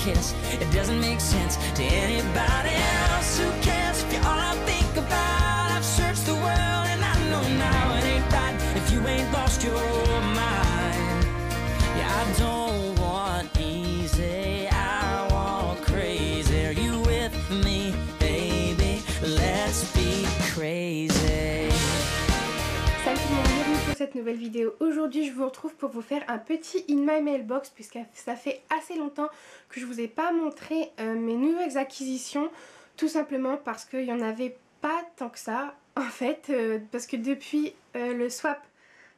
kiss. It doesn't make sense to anybody else. Who cares if you're all I think about? I've searched the world and I know now it ain't right if you ain't lost your mind. Yeah, I don't want easy, I want crazy. Are you with me, baby? Let's be crazy. Salut tout le monde, bienvenue pour cette nouvelle vidéo. Aujourd'hui je vous retrouve pour vous faire un petit in my mailbox, puisque ça fait assez longtemps que je vous ai pas montré mes nouvelles acquisitions. Tout simplement parce qu'il n'y en avait pas tant que ça en fait, parce que depuis le swap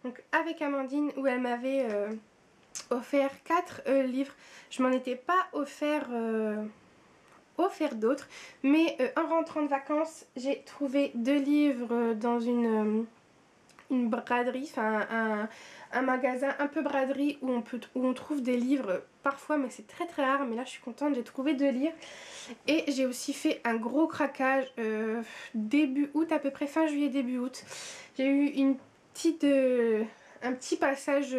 donc avec Amandine, où elle m'avait offert 4 livres, je m'en étais pas offert d'autres, mais en rentrant de vacances j'ai trouvé 2 livres dans une braderie, enfin un magasin un peu braderie où on trouve des livres parfois, mais c'est très très rare. Mais là je suis contente, j'ai trouvé 2 livres. Et j'ai aussi fait un gros craquage début août, à peu près fin juillet début août. J'ai eu un petit passage,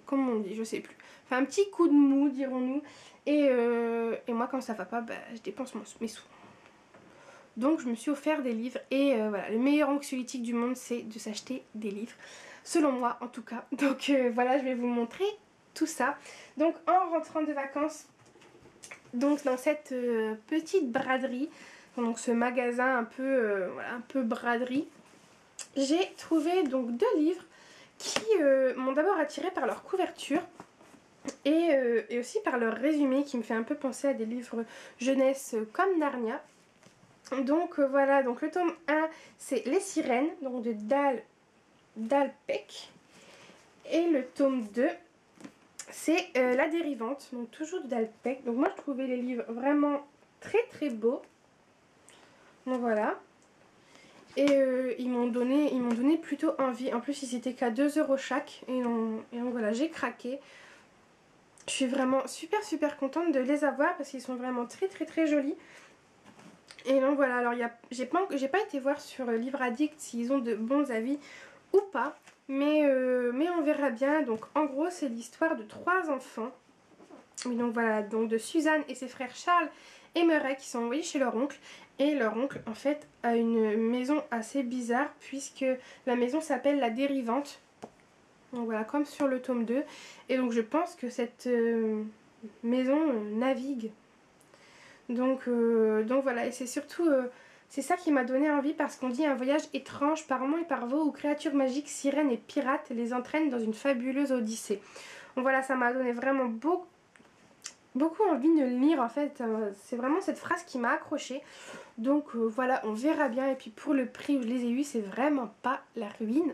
comment on dit, je sais plus, enfin un petit coup de mou dirons-nous. Et moi quand ça va pas, bah, je dépense mes sous. Donc je me suis offert des livres et voilà, le meilleur anxiolytique du monde c'est de s'acheter des livres, selon moi en tout cas. Donc voilà, je vais vous montrer tout ça. Donc en rentrant de vacances, donc dans cette petite braderie, donc ce magasin un peu, voilà, un peu braderie, j'ai trouvé donc 2 livres qui m'ont d'abord attirée par leur couverture et aussi par leur résumé qui me fait un peu penser à des livres jeunesse comme Narnia. Donc voilà, donc le tome 1 c'est Les Sirènes, donc de Dale Peck. Et le tome 2 c'est La Dérivante, donc toujours de Dale Peck. Donc moi je trouvais les livres vraiment très très beaux. Donc voilà. Et ils m'ont donné plutôt envie. En plus ils étaient qu'à 2 € chaque. Et donc voilà, j'ai craqué. Je suis vraiment super contente de les avoir parce qu'ils sont vraiment très jolis. Et donc voilà, alors j'ai pas été voir sur Livre Addict s'ils ont de bons avis ou pas, mais on verra bien. Donc en gros c'est l'histoire de 3 enfants. Et donc voilà, donc de Suzanne et ses frères Charles et Murray qui sont envoyés chez leur oncle. Et leur oncle en fait a une maison assez bizarre puisque la maison s'appelle La Dérivante. Donc voilà, comme sur le tome 2. Et donc je pense que cette maison navigue. Donc voilà, et c'est surtout c'est ça qui m'a donné envie, parce qu'on dit un voyage étrange par monts et par veaux où créatures magiques, sirènes et pirates les entraînent dans une fabuleuse odyssée. Donc voilà, ça m'a donné vraiment beaucoup envie de le lire en fait. C'est vraiment cette phrase qui m'a accrochée. Donc voilà, on verra bien. Et puis pour le prix où je les ai eus, c'est vraiment pas la ruine.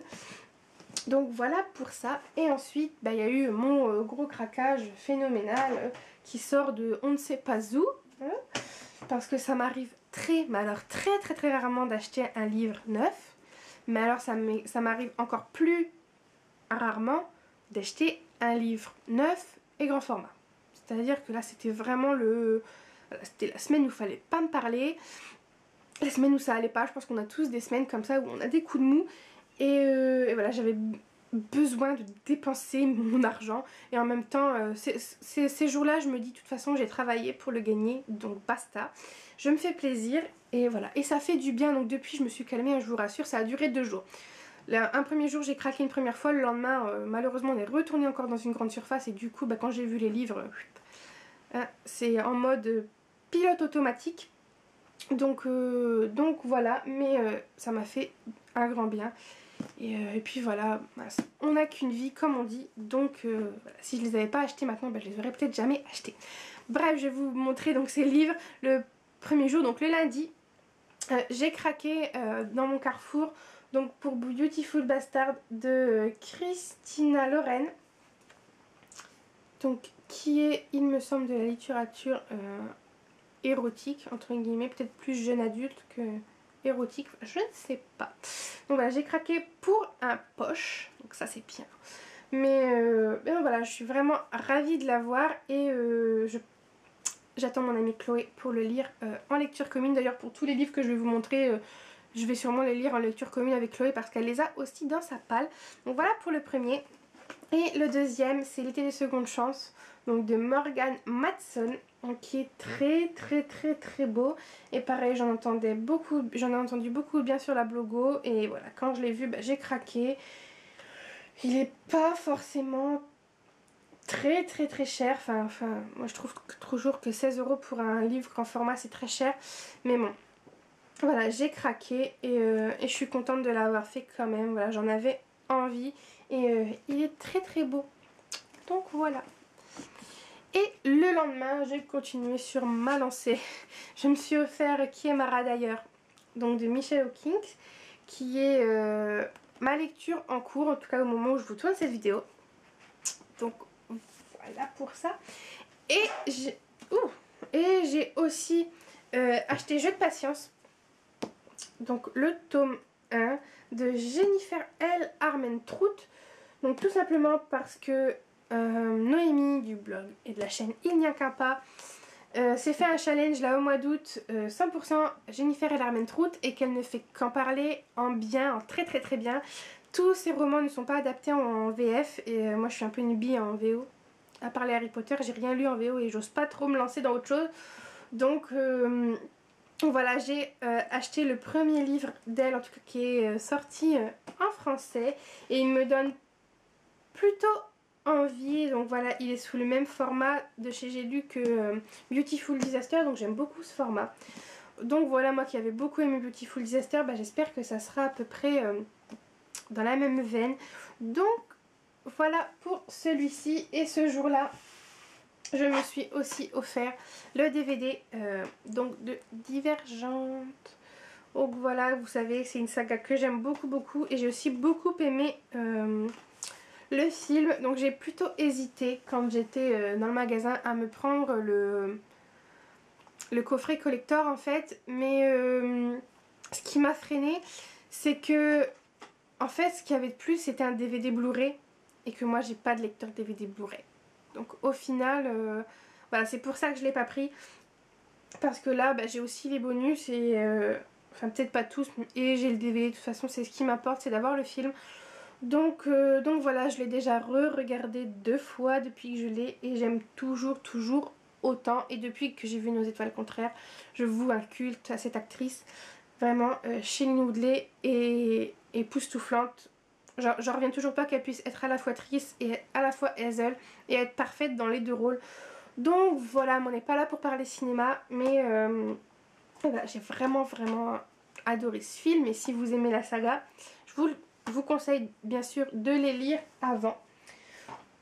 Donc voilà pour ça. Et ensuite bah, y a eu mon gros craquage phénoménal qui sort de on ne sait pas où. Parce que ça m'arrive très rarement d'acheter un livre neuf. Mais alors ça m'arrive encore plus rarement d'acheter un livre neuf et grand format. C'est-à-dire que là c'était vraiment c'était la semaine où il fallait pas me parler. La semaine où ça allait pas. Je pense qu'on a tous des semaines comme ça où on a des coups de mou. Et voilà, j'avais besoin de dépenser mon argent, et en même temps ces jours-là je me dis de toute façon j'ai travaillé pour le gagner, donc basta, je me fais plaisir et voilà, et ça fait du bien. Donc depuis je me suis calmée, hein, je vous rassure, ça a duré 2 jours. Un premier jour j'ai craqué une première fois, le lendemain malheureusement on est retourné encore dans une grande surface, et du coup bah, quand j'ai vu les livres c'est en mode pilote automatique. Donc voilà, mais ça m'a fait un grand bien. Et puis voilà, on n'a qu'une vie comme on dit. Donc voilà, si je les avais pas achetés maintenant, bah, je les aurais peut-être jamais achetés. Bref, je vais vous montrer donc ces livres. Le premier jour, donc le lundi, j'ai craqué dans mon Carrefour donc pour Beautiful Bastard de Christina Loren. Donc qui est, il me semble, de la littérature érotique, entre guillemets, peut-être plus jeune adulte que érotique, je ne sais pas. Donc voilà, j'ai craqué pour un poche, donc ça c'est bien. Mais voilà, je suis vraiment ravie de l'avoir, et j'attends mon amie Chloé pour le lire en lecture commune. D'ailleurs pour tous les livres que je vais vous montrer, je vais sûrement les lire en lecture commune avec Chloé parce qu'elle les a aussi dans sa palle. Donc voilà pour le premier. Et le deuxième, c'est L'été des secondes chances, donc de Morgan Matson, donc qui est très beau. Et pareil, j'en ai entendu beaucoup de bien sur la blogo. Et voilà, quand je l'ai vu, bah, j'ai craqué. Il est pas forcément très cher. Enfin, moi je trouve toujours que 16 € pour un livre en format c'est très cher. Mais bon, voilà, j'ai craqué et je suis contente de l'avoir fait quand même. Voilà, j'en avais envie et il est très beau. Donc voilà. Et le lendemain, j'ai continué sur ma lancée. Je me suis offert Qui est Mara d'ailleurs, donc de Michelle Hawkins, qui est ma lecture en cours, en tout cas au moment où je vous tourne cette vidéo. Donc voilà pour ça. Et j'ai aussi acheté Jeu de patience, donc le tome 1 de Jennifer L. Armentrout. Donc tout simplement parce que Noémie du blog et de la chaîne Il n'y a qu'un pas s'est fait un challenge là au mois d'août 100% Jennifer L. Armentrout, et qu'elle ne fait qu'en parler en bien, en très bien. Tous ces romans ne sont pas adaptés en VF et moi je suis un peu newbie en VO. À part les Harry Potter, j'ai rien lu en VO et j'ose pas trop me lancer dans autre chose. Donc voilà, j'ai acheté le premier livre d'elle, en tout cas qui est sorti en français, et il me donne plutôt envie. Donc voilà, il est sous le même format de chez J'ai lu que Beautiful Disaster, donc j'aime beaucoup ce format. Donc voilà, moi qui avais beaucoup aimé Beautiful Disaster, bah, j'espère que ça sera à peu près dans la même veine. Donc voilà pour celui-ci. Et ce jour-là, je me suis aussi offert le DVD donc de Divergente. Donc voilà, vous savez, c'est une saga que j'aime beaucoup et j'ai aussi beaucoup aimé le film. Donc j'ai plutôt hésité quand j'étais dans le magasin à me prendre le coffret collector en fait. Mais ce qui m'a freiné, c'est que en fait ce qu'il y avait de plus, c'était un DVD Blu-ray, et que moi j'ai pas de lecteur DVD Blu-ray. Donc au final, voilà, c'est pour ça que je l'ai pas pris. Parce que là, bah, j'ai aussi les bonus et... enfin peut-être pas tous, et j'ai le DVD. De toute façon, c'est ce qui m'importe, c'est d'avoir le film. Donc voilà, je l'ai déjà regardé 2 fois depuis que je l'ai, et j'aime toujours autant. Et depuis que j'ai vu Nos étoiles contraires, je voue un culte à cette actrice. Vraiment, Shailene Woodley est époustouflante. J'en reviens toujours pas qu'elle puisse être à la fois Triss et à la fois Hazel et être parfaite dans les deux rôles. Donc voilà, on n'est pas là pour parler cinéma, mais voilà, j'ai vraiment adoré ce film. Et si vous aimez la saga, je vous conseille bien sûr de les lire avant.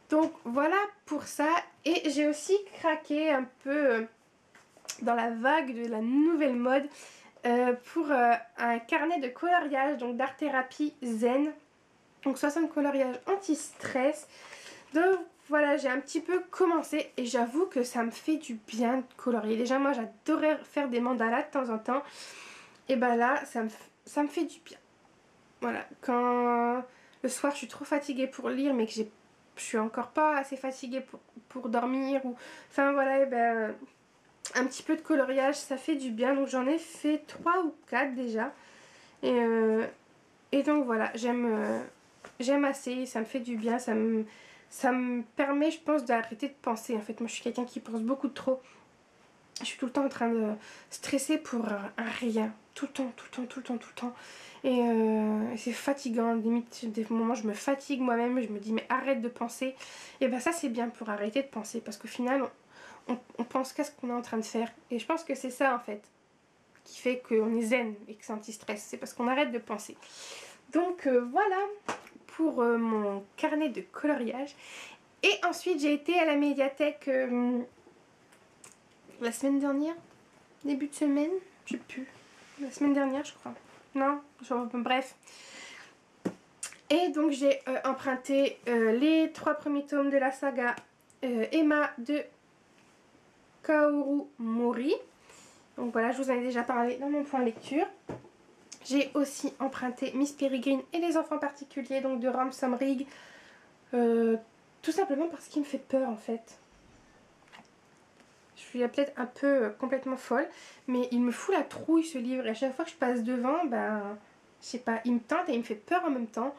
Donc voilà pour ça. Et j'ai aussi craqué un peu dans la vague de la nouvelle mode pour un carnet de coloriage, donc d'art thérapie zen. Donc 60 coloriages anti-stress. Donc voilà, j'ai un petit peu commencé et j'avoue que ça me fait du bien de colorier. Déjà moi j'adorais faire des mandalas de temps en temps. Et bah là ça me fait du bien. Voilà, quand le soir je suis trop fatiguée pour lire, mais que je suis encore pas assez fatiguée pour dormir, ou enfin voilà, et ben un petit peu de coloriage ça fait du bien. Donc j'en ai fait 3 ou 4 déjà, et donc voilà, j'aime assez, ça me fait du bien, ça me permet, je pense, d'arrêter de penser. En fait moi je suis quelqu'un qui pense beaucoup trop. Je suis tout le temps en train de stresser pour un rien, tout le temps. Et c'est fatigant, limite des moments je me fatigue moi-même, je me dis mais arrête de penser. Et ben ça c'est bien pour arrêter de penser, parce qu'au final on pense qu'à ce qu'on est en train de faire. Et je pense que c'est ça en fait qui fait qu'on est zen et que c'est anti-stress, c'est parce qu'on arrête de penser. Donc voilà pour mon carnet de coloriage. Et ensuite j'ai été à la médiathèque la semaine dernière, début de semaine, je sais plus, la semaine dernière je crois. Non, bref. Et donc j'ai emprunté les 3 premiers tomes de la saga Emma de Kaoru Mori. Donc voilà, je vous en ai déjà parlé dans mon point lecture. J'ai aussi emprunté Miss Peregrine et les enfants particuliers, donc de Ransom Rigg. Tout simplement parce qu'il me fait peur en fait. Je suis peut-être un peu complètement folle, mais il me fout la trouille ce livre. Et à chaque fois que je passe devant, ben, je sais pas, il me tente et il me fait peur en même temps.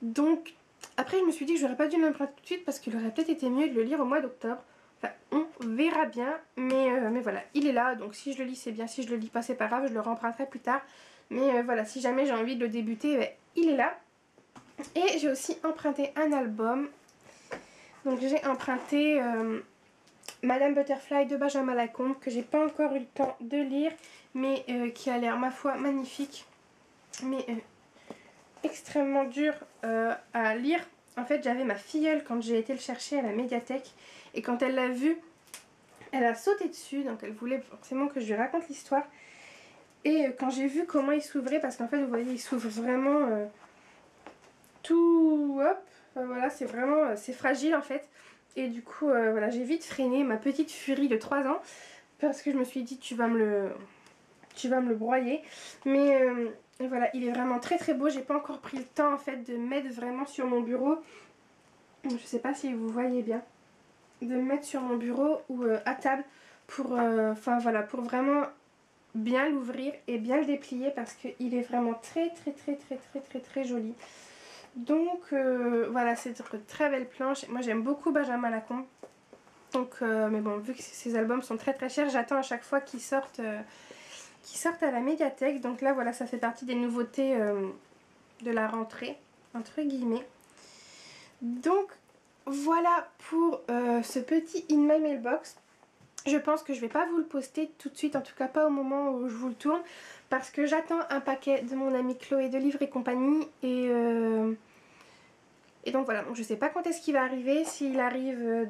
Donc Après, je me suis dit que j'aurais pas dû l'emprunter tout de suite parce qu'il aurait peut-être été mieux de le lire au mois d'octobre. Enfin, on verra bien, mais voilà, il est là, donc si je le lis c'est bien, si je le lis pas c'est pas grave, je le remprunterai plus tard. Mais voilà, si jamais j'ai envie de le débuter, ben, il est là. Et j'ai aussi emprunté un album. Donc j'ai emprunté Madame Butterfly de Benjamin Lacombe, que j'ai pas encore eu le temps de lire, mais qui a l'air, ma foi, magnifique. Mais extrêmement dur à lire. En fait, j'avais ma filleule quand j'ai été le chercher à la médiathèque. Et quand elle l'a vu, elle a sauté dessus. Donc elle voulait forcément que je lui raconte l'histoire. Et quand j'ai vu comment il s'ouvrait, parce qu'en fait, vous voyez, il s'ouvre vraiment tout... Hop, voilà, c'est vraiment... c'est fragile en fait. Et du coup, voilà, j'ai vite freiné ma petite furie de 3 ans. Parce que je me suis dit, tu vas me le broyer. Mais voilà, il est vraiment très très beau. J'ai pas encore pris le temps en fait de mettre vraiment sur mon bureau. Je sais pas si vous voyez bien. De me mettre sur mon bureau ou à table pour, enfin voilà, pour vraiment bien l'ouvrir et bien le déplier parce qu'il est vraiment très très très très très très très joli. Donc voilà, c'est une très belle planche. Moi j'aime beaucoup Benjamin Lacombe. Donc mais bon, vu que ces albums sont très très chers, j'attends à chaque fois qu'ils sortent à la médiathèque. Donc là voilà, ça fait partie des nouveautés de la rentrée entre guillemets. Donc voilà pour ce petit In My Mailbox. Je pense que je vais pas vous le poster tout de suite, en tout cas pas au moment où je vous le tourne, parce que j'attends un paquet de mon amie Chloé de Livres et Compagnie et donc voilà, donc je sais pas quand est-ce qu'il va arriver. S'il arrive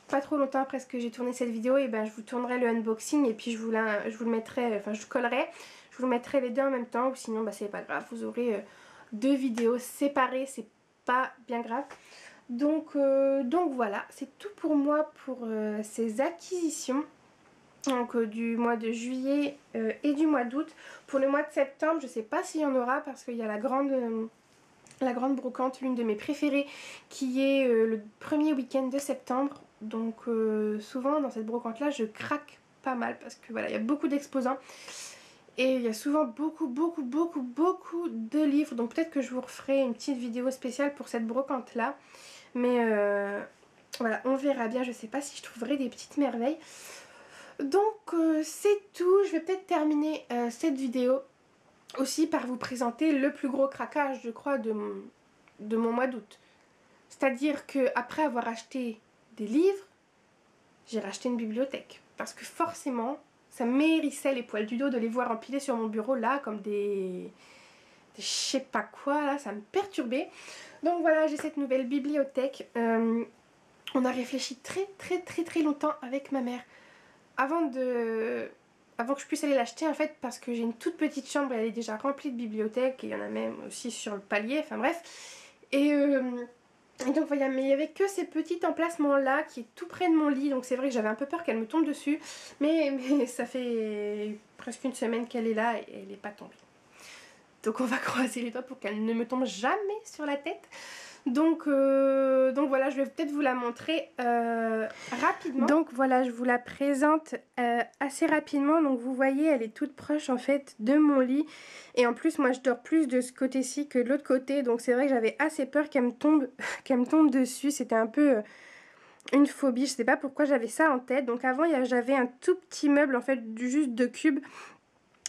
pas trop longtemps après ce que j'ai tourné cette vidéo, et ben je vous tournerai le unboxing et puis je vous le mettrai, enfin je collerai, je vous le mettrai les deux en même temps, ou sinon bah c'est pas grave, vous aurez 2 vidéos séparées, c'est pas bien grave. Donc voilà, c'est tout pour moi pour ces acquisitions donc, du mois de juillet et du mois d'août. Pour le mois de septembre, je sais pas s'il y en aura parce qu'il y a la grande brocante, l'une de mes préférées, qui est le premier week-end de septembre. Donc souvent dans cette brocante là je craque pas mal parce que voilà, il y a beaucoup d'exposants. Et il y a souvent beaucoup de livres. Donc peut-être que je vous referai une petite vidéo spéciale pour cette brocante là. Mais voilà, on verra bien. Je sais pas si je trouverai des petites merveilles. Donc c'est tout. Je vais peut-être terminer cette vidéo aussi par vous présenter le plus gros craquage, je crois, de mon mois d'août. C'est-à-dire qu'après avoir acheté des livres, j'ai racheté une bibliothèque. Parce que forcément, ça m'hérissait les poils du dos de les voir empilés sur mon bureau là, comme des je sais pas quoi, là, ça me perturbait. Donc voilà, j'ai cette nouvelle bibliothèque. On a réfléchi très longtemps avec ma mère avant que je puisse aller l'acheter en fait, parce que j'ai une toute petite chambre et elle est déjà remplie de bibliothèques et il y en a même aussi sur le palier, enfin bref. Et donc voilà, mais il n'y avait que ces petits emplacements là qui est tout près de mon lit, donc c'est vrai que j'avais un peu peur qu'elle me tombe dessus, mais ça fait presque une semaine qu'elle est là et elle n'est pas tombée. Donc on va croiser les doigts pour qu'elle ne me tombe jamais sur la tête. Donc voilà, je vais peut-être vous la montrer rapidement. Donc voilà, je vous la présente assez rapidement. Donc vous voyez, elle est toute proche en fait de mon lit. Et en plus, moi je dors plus de ce côté-ci que de l'autre côté. Donc c'est vrai que j'avais assez peur qu'elle me tombe dessus. C'était un peu une phobie. Je sais pas pourquoi j'avais ça en tête. Donc avant, j'avais un tout petit meuble en fait, juste 2 cubes.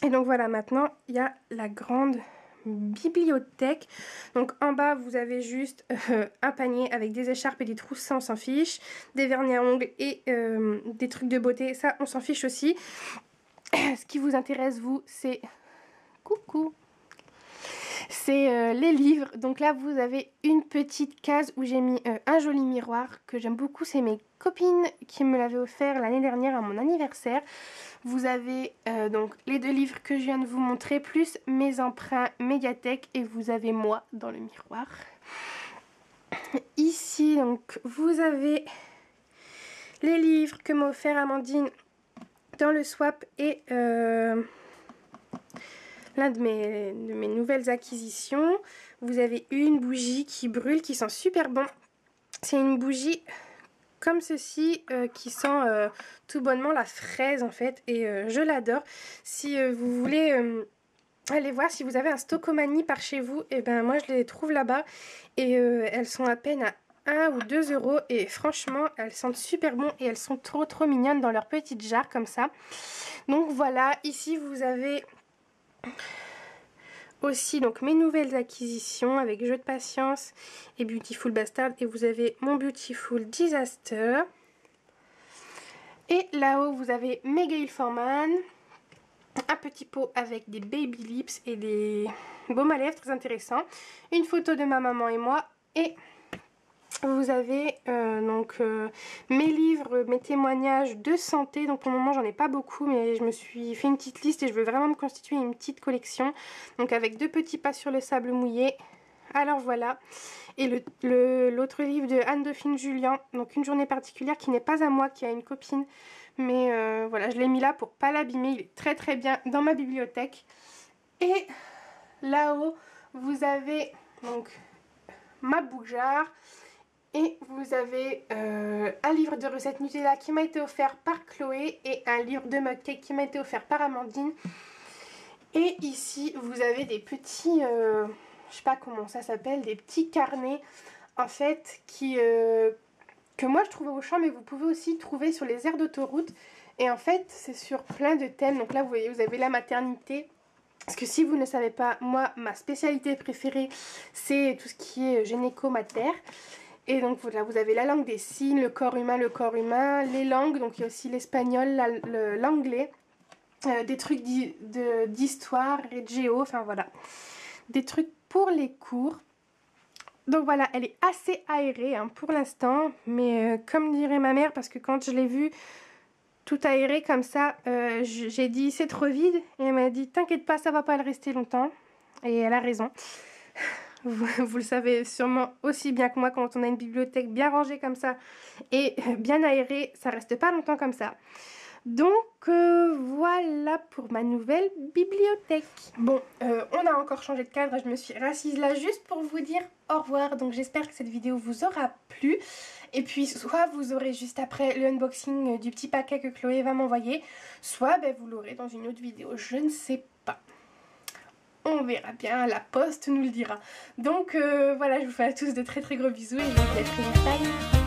Et donc voilà, maintenant il y a la grande bibliothèque. Donc en bas vous avez juste un panier avec des écharpes et des trousses, ça on s'en fiche, des vernis à ongles et des trucs de beauté, ça on s'en fiche aussi. Ce qui vous intéresse vous, c'est coucou, c'est les livres. Donc là vous avez une petite case où j'ai mis un joli miroir que j'aime beaucoup, c'est mes copines qui me l'avaient offert l'année dernière à mon anniversaire. Vous avez donc les 2 livres que je viens de vous montrer, plus mes emprunts médiathèque, et vous avez moi dans le miroir. Ici, donc, vous avez les livres que m'a offert Amandine dans le swap et l'un de mes nouvelles acquisitions. Vous avez une bougie qui brûle, qui sent super bon. C'est une bougie comme ceci qui sent tout bonnement la fraise en fait, et je l'adore. Si vous voulez allez voir si vous avez un Stocomanie par chez vous. Et ben moi je les trouve là-bas et elles sont à peine à 1 ou 2 euros et franchement elles sentent super bon et elles sont trop mignonnes dans leur petite jarre comme ça. Donc voilà, ici vous avez aussi donc mes nouvelles acquisitions avec Jeu de patience et Beautiful Bastard, et vous avez mon Beautiful Disaster. Et là-haut vous avez mes Gail Forman, un petit pot avec des baby lips et des baumes à lèvres très intéressants, une photo de ma maman et moi, et vous avez mes livres, mes témoignages de santé. Donc pour le moment j'en ai pas beaucoup, mais je me suis fait une petite liste et je veux vraiment me constituer une petite collection. Donc avec 2 petits pas sur le sable mouillé. Alors voilà. Et l'autre livre de Anne-Dauphine Julien, donc Une journée particulière, qui n'est pas à moi, qui a une copine. Mais voilà, je l'ai mis là pour pas l'abîmer. Il est très bien dans ma bibliothèque. Et là-haut, vous avez donc ma bougeard. Et vous avez un livre de recettes Nutella qui m'a été offert par Chloé et un livre de mug cake qui m'a été offert par Amandine. Et ici, vous avez des petits, je sais pas comment ça s'appelle, des petits carnets en fait que moi je trouve au champ, mais vous pouvez aussi trouver sur les aires d'autoroute. Et en fait, c'est sur plein de thèmes. Donc là, vous voyez, vous avez la maternité. Parce que si vous ne savez pas, moi, ma spécialité préférée, c'est tout ce qui est gynéco-mater. Et donc voilà, vous avez la langue des signes, le corps humain, les langues, donc il y a aussi l'espagnol, l'anglais, des trucs d'histoire et de géo, enfin voilà, des trucs pour les cours. Donc voilà, elle est assez aérée hein, pour l'instant, mais comme dirait ma mère, parce que quand je l'ai vue tout aéré comme ça, j'ai dit c'est trop vide, et elle m'a dit t'inquiète pas, ça va pas le rester longtemps, et elle a raison. Vous le savez sûrement aussi bien que moi, quand on a une bibliothèque bien rangée comme ça et bien aérée, ça reste pas longtemps comme ça. Donc voilà pour ma nouvelle bibliothèque. Bon, on a encore changé de cadre, je me suis rassise là juste pour vous dire au revoir. Donc j'espère que cette vidéo vous aura plu. Et puis soit vous aurez juste après le unboxing du petit paquet que Chloé va m'envoyer, soit vous l'aurez dans une autre vidéo, je ne sais pas. On verra bien, la poste nous le dira. Donc voilà, je vous fais à tous de très gros bisous et je vous dis à très vite. Bye.